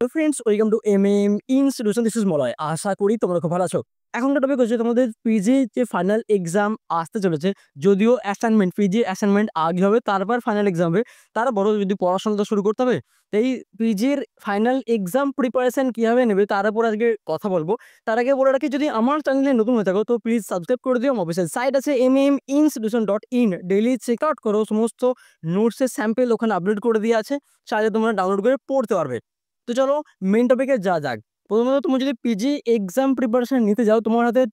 Hello friends, welcome to MM institution. This is Malay. আশা করি তোমরা খুব ভালো আছো। এখনকার টপিক হচ্ছে তোমাদের পিজি যে ফাইনাল এক্সাম আসতে চলেছে। যদিও অ্যাসাইনমেন্ট, পিজি অ্যাসাইনমেন্ট আগে হবে, তারপর ফাইনাল এক্সাম হবে। তারপরও যদি পড়াশোনাটা শুরু করতে হবে, তো এই পিজির ফাইনাল এক্সাম প্রিপারেশন কিভাবে নেবে তার উপর আজকে কথা বলবো। তার আগে বলে রাখি, যদি আমার চ্যানেলে নতুন হয়ে থাকো তো প্লিজ সাবস্ক্রাইব করে দিও। আমার অফিসিয়াল সাইট আছে mmInstitution.in, ডেইলি চেক আউট করো। সমস্ত নোটসের স্যাম্পল ওখানে আপলোড করে দিয়ে আছে, চাইলে তোমরা ডাউনলোড করে পড়তে পারবে। তো চলো মেইন টপিকে যাক। প্রথমত তুমি যদি পিজি এক্সাম প্রিপারেশন নিতে যাও, তোমার হাতে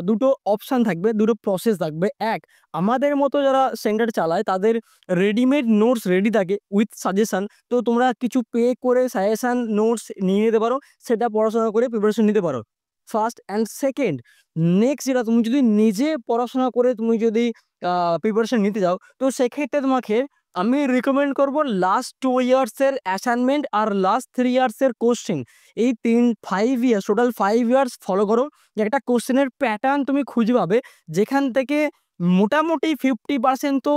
দুটো অপশন থাকবে, দুটো প্রসেস থাকবে। এক, আমাদের মতো যারা সেন্টার চালায় তাদের রেডিমেড নোটস রেডি থাকে উইথ সাজেশন। তো তোমরা কিছু পে করে সাজেশন নোটস নিয়ে নিতে পারো, সেটা পড়াশোনা করে প্রিপারেশন নিতে পারো। ফার্স্ট অ্যান্ড সেকেন্ড, নেক্সট যেটা, তুমি যদি নিজে পড়াশোনা করে তুমি যদি প্রিপারেশন নিতে যাও, তো সেক্ষেত্রে তোমাকে আমি রিকমেন্ড করব লাস্ট 2 ইয়ার্সের অ্যাসাইনমেন্ট আর লাস্ট 3 ইয়ার্সের কোশ্চেন, এই 5 ইয়ার্স, টোটাল 5 ইয়ার্স ফলো করো। যে একটা কোশ্চেনের প্যাটার্ন তুমি খুঁজে পাবে, যেখান থেকে মোটামুটি 50% তো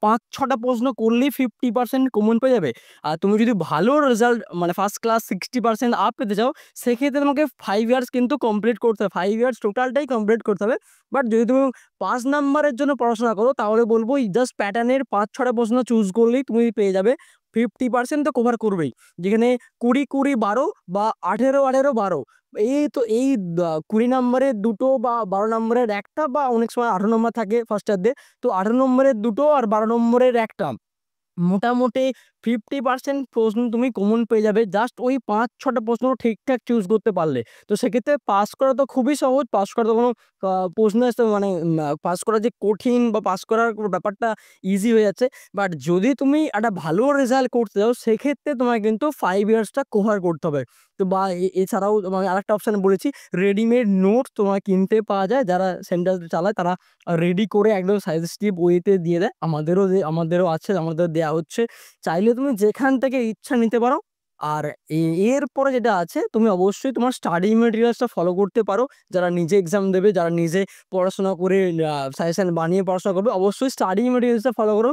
5-6টা প্রশ্ন করলেই 50% কমন পেয়ে যাবে। আর তুমি যদি ভালো রেজাল্ট মানে ফার্স্ট ক্লাস 60% আপ পেতে চাও, সেক্ষেত্রে তোমাকে 5 ইয়ার্স কিন্তু কমপ্লিট করতে হবে। 5 ইয়ার্স টোটালটাই কমপ্লিট করতে হবে। বাট যদি তুমি 5 নাম্বারের জন্য পড়াশোনা করো, তাহলে বলবো জাস্ট প্যাটার্নের 5-6টা প্রশ্ন চুজ করলেই তুমি পেয়ে যাবে। 50% তো কভার করবেই। যেখানে 20-20-12 বা 18-18-12, এই 20 নম্বরের দুটো বা 12 নম্বরের একটা, বা অনেক সময় 18 নম্বর থাকে ফার্স্টারদের, তো 18 নম্বরের দুটো আর 12 নম্বরের একটা, মোটামুটি 50% প্রশ্ন তুমি কমন পেয়ে যাবে জাস্ট ওই 5-6টা প্রশ্ন ঠিকঠাক চুজ করতে পারলে। তো সেক্ষেত্রে পাস করা তো খুবই সহজ, পাস করা তো কোনো প্রশ্ন আসতে মানে পাস করা যে কঠিন বা পাস করার ব্যাপারটা ইজি হয়ে যাচ্ছে। বাট যদি তুমি একটা ভালো রেজাল্ট করতে চাও, সেক্ষেত্রে তোমায় কিন্তু 5 ইয়ার্সটা কভার করতে হবে। তো বা এছাড়াও তোমাকে আরেকটা অপশান বলেছি, রেডিমেড নোট তোমার কিনতে পাওয়া যায়। যারা সেন্টার চালায় তারা রেডি করে একদম সাজেস্টিভ ওয়েতে দিয়ে দেয়। আমাদেরও আছে, আমাদের দেয়া হচ্ছে। চাইলে তুমি যেখান থেকে ইচ্ছা নিতে পারো। আর এরপরে যেটা আছে, তুমি অবশ্যই তোমার স্টাডি মেটেরিয়ালসটা ফলো করতে পারো। যারা নিজে এক্সাম দেবে, যারা নিজে পড়াশোনা করে সাজেশন বানিয়ে পড়াশোনা করবে, অবশ্যই স্টাডি মেটেরিয়ালসটা ফলো করো।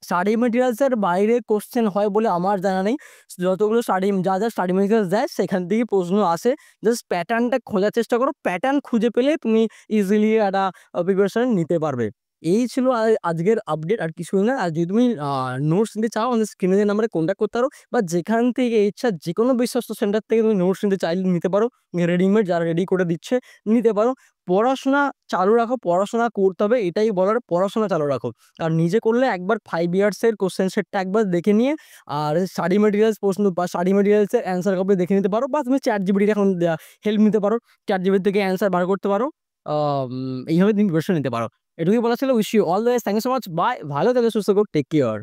স্টাডি মেটেরিয়ালসের বাইরে কোশ্চেন হয় বলে আমার জানা নেই। যতগুলো যা স্টাডি মেটেরিয়ালস দেয় সেখান থেকেই প্রশ্ন আসে। জাস্ট প্যাটার্নটা খোঁজার চেষ্টা করো। প্যাটার্ন খুঁজে পেলে তুমি ইজিলি একটা প্রিপারেশন নিতে পারবে। এই ছিল আজকের আপডেট, আর কিছুই না। আর যদি তুমি নোটস নিতে চাও, আমাদের স্ক্রিনে যে নাম্বারে কন্ট্যাক্ট করতে পারো, বা যেখান থেকে ইচ্ছা যেকোনো বিশ্বস্ত সেন্টার থেকে তুমি নোটস নিতে চাইলে নিতে পারো। রেডিমেড যারা রেডি করে দিচ্ছে নিতে পারো। পড়াশোনা চালু রাখো, পড়াশোনা করতে হবে এটাই বলার। পড়াশোনা চালু রাখো। আর নিজে করলে একবার 5 ইয়ার্সের কোশ্চেন সেটটা একবার দেখে নিয়ে, আর স্টাডি মেটেরিয়ালস প্রশ্ন বা স্টাডি মেটেরিয়ালসের অ্যান্সার কপি দেখে নিতে পারো, বা তুমি চ্যাট জিপিটির এখন হেল্প নিতে পারো। চ্যাট জিপিটি থেকে অ্যান্সার বার করতে পারো। এইভাবে তুমি প্রিপারেশন নিতে পারো। এটুকুই বলা ছিল। Wish you all the best. Thank you so much. Bye. ভালো থেকো, সুস্থ থাকো। Take care.